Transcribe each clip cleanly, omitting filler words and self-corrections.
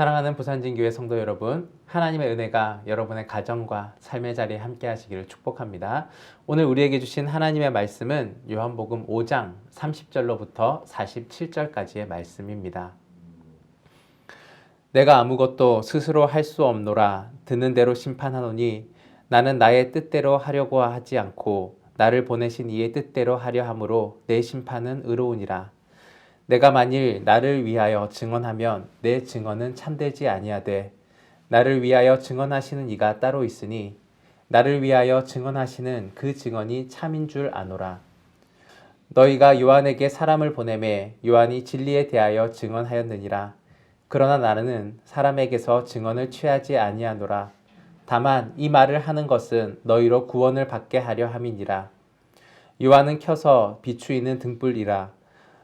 사랑하는 부산진교회 성도 여러분, 하나님의 은혜가 여러분의 가정과 삶의 자리에 함께 하시기를 축복합니다. 오늘 우리에게 주신 하나님의 말씀은 요한복음 5장 30절로부터 47절까지의 말씀입니다. 내가 아무것도 스스로 할 수 없노라. 듣는 대로 심판하노니 나는 나의 뜻대로 하려고 하지 않고 나를 보내신 이의 뜻대로 하려 함으로 내 심판은 의로우니라. 내가 만일 나를 위하여 증언하면 내 증언은 참되지 아니하되 나를 위하여 증언하시는 이가 따로 있으니 나를 위하여 증언하시는 그 증언이 참인 줄 아노라. 너희가 요한에게 사람을 보내매 요한이 진리에 대하여 증언하였느니라. 그러나 나는 사람에게서 증언을 취하지 아니하노라. 다만 이 말을 하는 것은 너희로 구원을 받게 하려 함이니라. 요한은 켜서 비추이는 등불이라.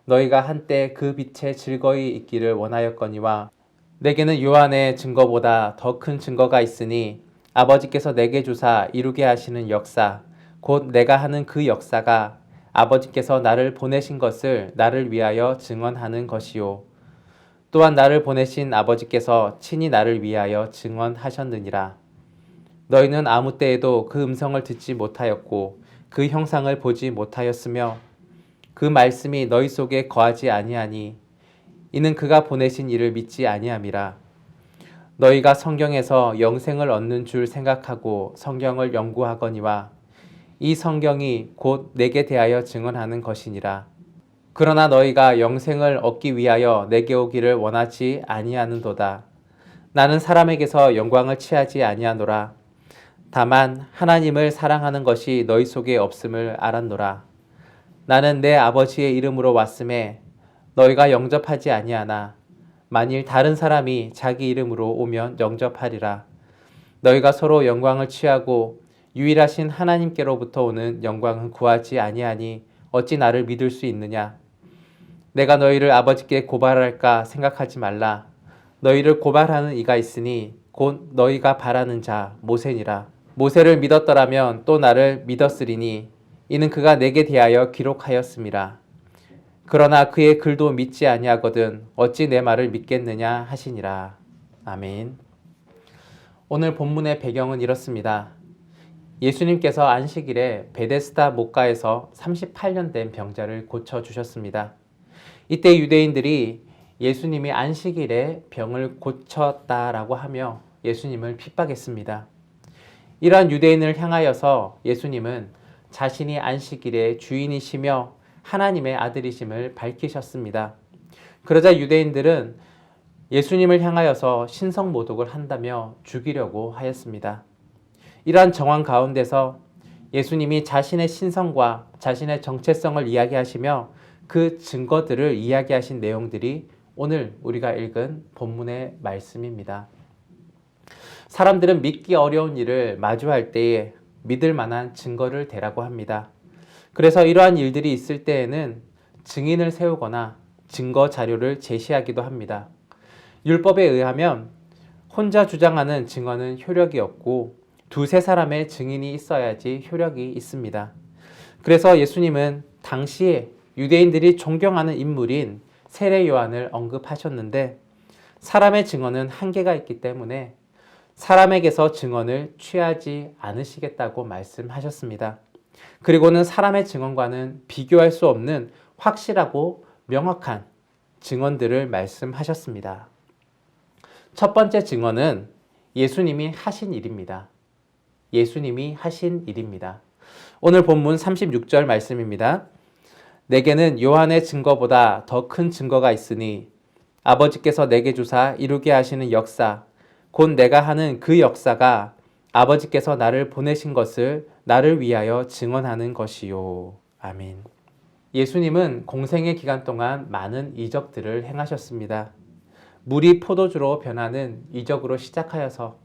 너희가 한때 그 빛에 즐거이 있기를 원하였거니와 내게는 요한의 증거보다 더 큰 증거가 있으니 아버지께서 내게 주사 이루게 하시는 역사 곧 내가 하는 그 역사가 아버지께서 나를 보내신 것을 나를 위하여 증언하는 것이요 또한 나를 보내신 아버지께서 친히 나를 위하여 증언하셨느니라. 너희는 아무 때에도 그 음성을 듣지 못하였고 그 형상을 보지 못하였으며 그 말씀이 너희 속에 거하지 아니하니 이는 그가 보내신 이를 믿지 아니함이라. 너희가 성경에서 영생을 얻는 줄 생각하고 성경을 연구하거니와 이 성경이 곧 내게 대하여 증언하는 것이니라. 그러나 너희가 영생을 얻기 위하여 내게 오기를 원하지 아니하는도다. 나는 사람에게서 영광을 취하지 아니하노라. 다만 하나님을 사랑하는 것이 너희 속에 없음을 알았노라. 나는 내 아버지의 이름으로 왔음에 너희가 영접하지 아니하나 만일 다른 사람이 자기 이름으로 오면 영접하리라. 너희가 서로 영광을 취하고 유일하신 하나님께로부터 오는 영광은 구하지 아니하니 어찌 나를 믿을 수 있느냐. 내가 너희를 아버지께 고발할까 생각하지 말라. 너희를 고발하는 이가 있으니 곧 너희가 바라는 자 모세니라. 모세를 믿었더라면 또 나를 믿었으리니 이는 그가 내게 대하여 기록하였음이라. 그러나 그의 글도 믿지 아니하거든 어찌 내 말을 믿겠느냐 하시니라. 아멘. 오늘 본문의 배경은 이렇습니다. 예수님께서 안식일에 베데스다 목가에서 38년 된 병자를 고쳐주셨습니다. 이때 유대인들이 예수님이 안식일에 병을 고쳤다라고 하며 예수님을 핍박했습니다. 이러한 유대인을 향하여서 예수님은 자신이 안식일의 주인이시며 하나님의 아들이심을 밝히셨습니다. 그러자 유대인들은 예수님을 향하여서 신성모독을 한다며 죽이려고 하였습니다. 이러한 정황 가운데서 예수님이 자신의 신성과 자신의 정체성을 이야기하시며 그 증거들을 이야기하신 내용들이 오늘 우리가 읽은 본문의 말씀입니다. 사람들은 믿기 어려운 일을 마주할 때에 믿을 만한 증거를 대라고 합니다. 그래서 이러한 일들이 있을 때에는 증인을 세우거나 증거 자료를 제시하기도 합니다. 율법에 의하면 혼자 주장하는 증언은 효력이 없고 두세 사람의 증인이 있어야지 효력이 있습니다. 그래서 예수님은 당시에 유대인들이 존경하는 인물인 세례 요한을 언급하셨는데 사람의 증언은 한계가 있기 때문에 사람에게서 증언을 취하지 않으시겠다고 말씀하셨습니다. 그리고는 사람의 증언과는 비교할 수 없는 확실하고 명확한 증언들을 말씀하셨습니다. 첫 번째 증언은 예수님이 하신 일입니다. 예수님이 하신 일입니다. 오늘 본문 36절 말씀입니다. 내게는 요한의 증거보다 더 큰 증거가 있으니 아버지께서 내게 주사 이루게 하시는 역사 곧 내가 하는 그 역사가 아버지께서 나를 보내신 것을 나를 위하여 증언하는 것이요. 아멘. 예수님은 공생의 기간 동안 많은 이적들을 행하셨습니다. 물이 포도주로 변하는 이적으로 시작하여서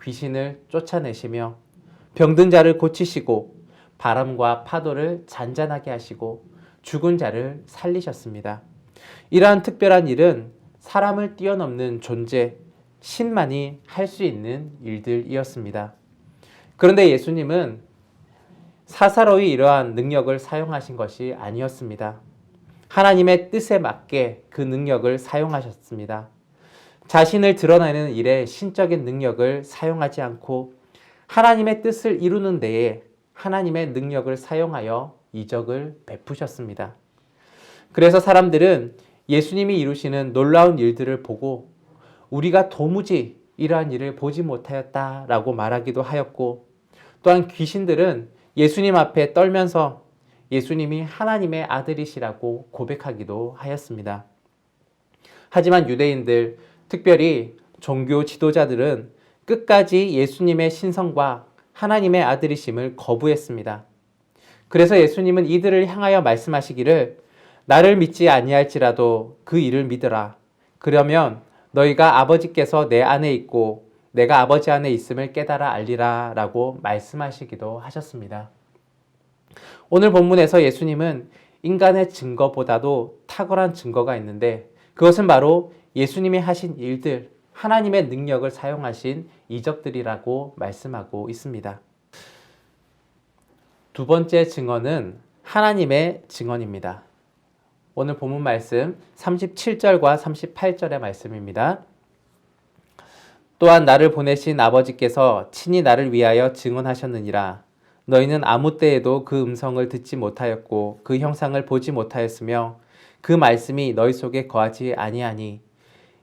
귀신을 쫓아내시며 병든 자를 고치시고 바람과 파도를 잔잔하게 하시고 죽은 자를 살리셨습니다. 이러한 특별한 일은 사람을 뛰어넘는 존재, 신만이 할 수 있는 일들이었습니다. 그런데 예수님은 사사로이 이러한 능력을 사용하신 것이 아니었습니다. 하나님의 뜻에 맞게 그 능력을 사용하셨습니다. 자신을 드러내는 일에 신적인 능력을 사용하지 않고 하나님의 뜻을 이루는 데에 하나님의 능력을 사용하여 이적을 베푸셨습니다. 그래서 사람들은 예수님이 이루시는 놀라운 일들을 보고 우리가 도무지 이러한 일을 보지 못하였다라고 말하기도 하였고, 또한 귀신들은 예수님 앞에 떨면서 예수님이 하나님의 아들이시라고 고백하기도 하였습니다. 하지만 유대인들, 특별히 종교 지도자들은 끝까지 예수님의 신성과 하나님의 아들이심을 거부했습니다. 그래서 예수님은 이들을 향하여 말씀하시기를 나를 믿지 아니할지라도 그 일을 믿으라. 그러면 너희가 아버지께서 내 안에 있고 내가 아버지 안에 있음을 깨달아 알리라 라고 말씀하시기도 하셨습니다. 오늘 본문에서 예수님은 인간의 증거보다도 탁월한 증거가 있는데 그것은 바로 예수님이 하신 일들, 하나님의 능력을 사용하신 이적들이라고 말씀하고 있습니다. 두 번째 증언은 하나님의 증언입니다. 오늘 본문 말씀 37절과 38절의 말씀입니다. 또한 나를 보내신 아버지께서 친히 나를 위하여 증언하셨느니라. 너희는 아무 때에도 그 음성을 듣지 못하였고 그 형상을 보지 못하였으며 그 말씀이 너희 속에 거하지 아니하니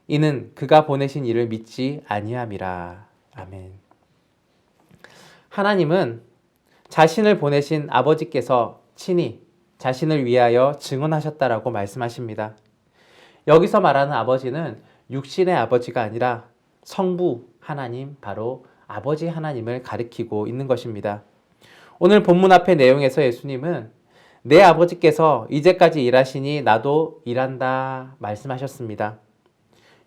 이는 그가 보내신 이를 믿지 아니함이라. 아멘. 하나님은 자신을 보내신 아버지께서 친히 자신을 위하여 증언하셨다라고 말씀하십니다. 여기서 말하는 아버지는 육신의 아버지가 아니라 성부 하나님, 바로 아버지 하나님을 가리키고 있는 것입니다. 오늘 본문 앞의 내용에서 예수님은 내 아버지께서 이제까지 일하시니 나도 일한다 말씀하셨습니다.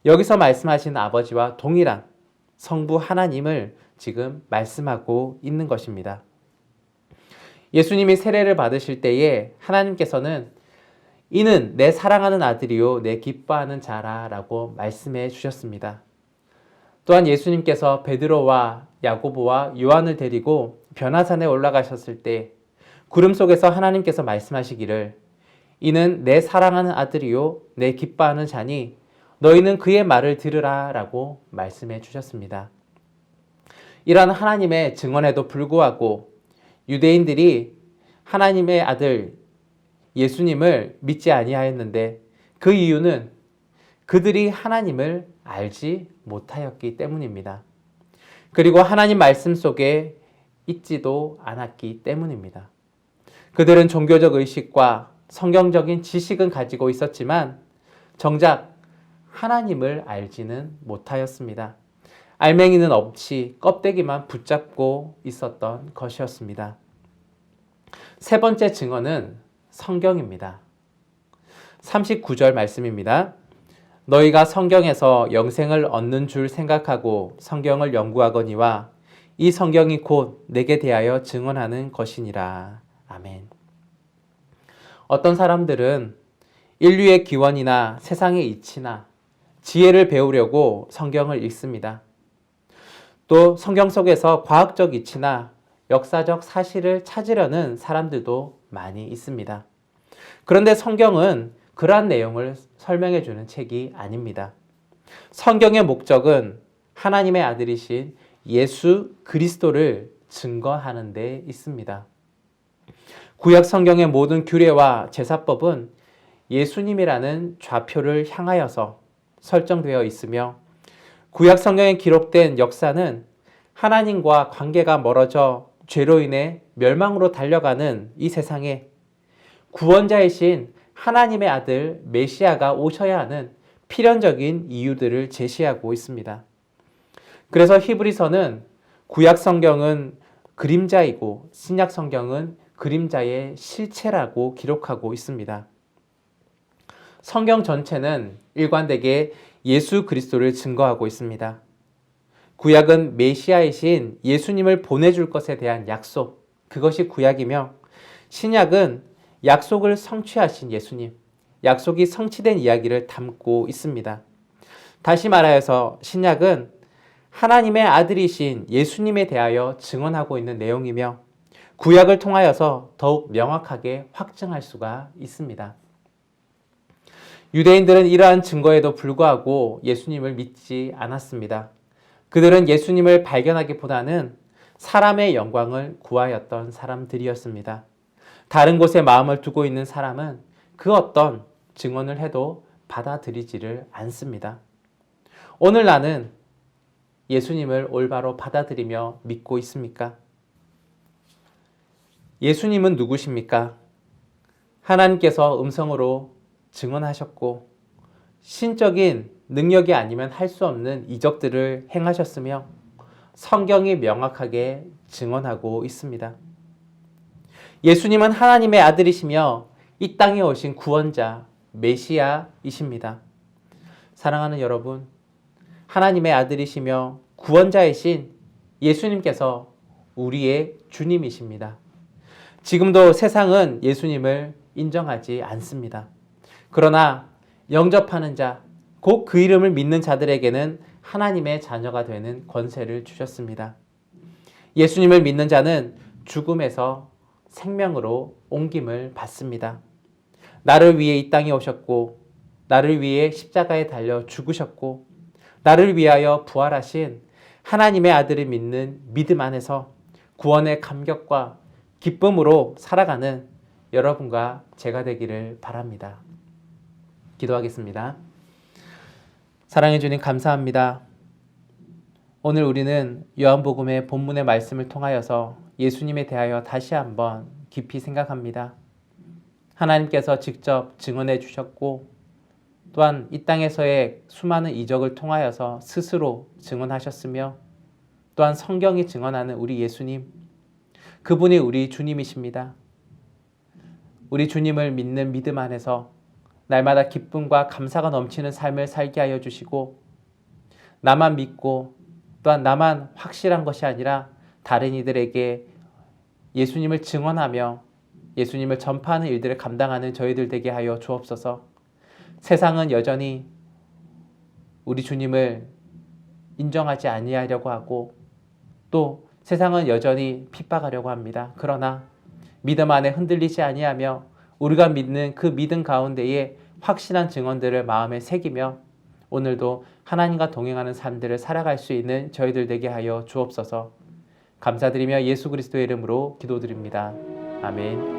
여기서 말씀하신 아버지와 동일한 성부 하나님을 지금 말씀하고 있는 것입니다. 예수님이 세례를 받으실 때에 하나님께서는 이는 내 사랑하는 아들이요 내 기뻐하는 자라 라고 말씀해 주셨습니다. 또한 예수님께서 베드로와 야고보와 요한을 데리고 변화산에 올라가셨을 때 구름 속에서 하나님께서 말씀하시기를 이는 내 사랑하는 아들이요 내 기뻐하는 자니 너희는 그의 말을 들으라 라고 말씀해 주셨습니다. 이러한 하나님의 증언에도 불구하고 유대인들이 하나님의 아들 예수님을 믿지 아니하였는데 그 이유는 그들이 하나님을 알지 못하였기 때문입니다. 그리고 하나님 말씀 속에 있지도 않았기 때문입니다. 그들은 종교적 의식과 성경적인 지식은 가지고 있었지만 정작 하나님을 알지는 못하였습니다. 알맹이는 없이 껍데기만 붙잡고 있었던 것이었습니다. 세 번째 증언은 성경입니다. 39절 말씀입니다. 너희가 성경에서 영생을 얻는 줄 생각하고 성경을 연구하거니와 이 성경이 곧 내게 대하여 증언하는 것이니라. 아멘. 어떤 사람들은 인류의 기원이나 세상의 이치나 지혜를 배우려고 성경을 읽습니다. 또 성경 속에서 과학적 이치나 역사적 사실을 찾으려는 사람들도 많이 있습니다. 그런데 성경은 그러한 내용을 설명해 주는 책이 아닙니다. 성경의 목적은 하나님의 아들이신 예수 그리스도를 증거하는 데 있습니다. 구약 성경의 모든 규례와 제사법은 예수님이라는 좌표를 향하여서 설정되어 있으며 구약 성경에 기록된 역사는 하나님과 관계가 멀어져 죄로 인해 멸망으로 달려가는 이 세상에 구원자이신 하나님의 아들 메시아가 오셔야 하는 필연적인 이유들을 제시하고 있습니다. 그래서 히브리서는 구약 성경은 그림자이고 신약 성경은 그림자의 실체라고 기록하고 있습니다. 성경 전체는 일관되게 예수 그리스도를 증거하고 있습니다. 구약은 메시아이신 예수님을 보내줄 것에 대한 약속, 그것이 구약이며 신약은 약속을 성취하신 예수님, 약속이 성취된 이야기를 담고 있습니다. 다시 말하여서 신약은 하나님의 아들이신 예수님에 대하여 증언하고 있는 내용이며 구약을 통하여서 더욱 명확하게 확증할 수가 있습니다. 유대인들은 이러한 증거에도 불구하고 예수님을 믿지 않았습니다. 그들은 예수님을 발견하기보다는 사람의 영광을 구하였던 사람들이었습니다. 다른 곳에 마음을 두고 있는 사람은 그 어떤 증언을 해도 받아들이지를 않습니다. 오늘 나는 예수님을 올바로 받아들이며 믿고 있습니까? 예수님은 누구십니까? 하나님께서 음성으로 증언하셨고 신적인 능력이 아니면 할 수 없는 이적들을 행하셨으며 성경이 명확하게 증언하고 있습니다. 예수님은 하나님의 아들이시며 이 땅에 오신 구원자, 메시아이십니다. 사랑하는 여러분, 하나님의 아들이시며 구원자이신 예수님께서 우리의 주님이십니다. 지금도 세상은 예수님을 인정하지 않습니다. 그러나 영접하는 자, 곧 그 이름을 믿는 자들에게는 하나님의 자녀가 되는 권세를 주셨습니다. 예수님을 믿는 자는 죽음에서 생명으로 옮김을 받습니다. 나를 위해 이 땅에 오셨고 나를 위해 십자가에 달려 죽으셨고 나를 위하여 부활하신 하나님의 아들을 믿는 믿음 안에서 구원의 감격과 기쁨으로 살아가는 여러분과 제가 되기를 바랍니다. 기도하겠습니다. 사랑해 주님 감사합니다. 오늘 우리는 요한복음의 본문의 말씀을 통하여서 예수님에 대하여 다시 한번 깊이 생각합니다. 하나님께서 직접 증언해 주셨고 또한 이 땅에서의 수많은 이적을 통하여서 스스로 증언하셨으며 또한 성경이 증언하는 우리 예수님, 그분이 우리 주님이십니다. 우리 주님을 믿는 믿음 안에서 날마다 기쁨과 감사가 넘치는 삶을 살게 하여 주시고 나만 믿고 또한 나만 확실한 것이 아니라 다른 이들에게 예수님을 증언하며 예수님을 전파하는 일들을 감당하는 저희들 되게 하여 주옵소서. 세상은 여전히 우리 주님을 인정하지 아니하려고 하고 또 세상은 여전히 핍박하려고 합니다. 그러나 믿음 안에 흔들리지 아니하며 우리가 믿는 그 믿음 가운데에 확실한 증언들을 마음에 새기며 오늘도 하나님과 동행하는 삶들을 살아갈 수 있는 저희들 되게 하여 주옵소서. 감사드리며 예수 그리스도의 이름으로 기도드립니다. 아멘.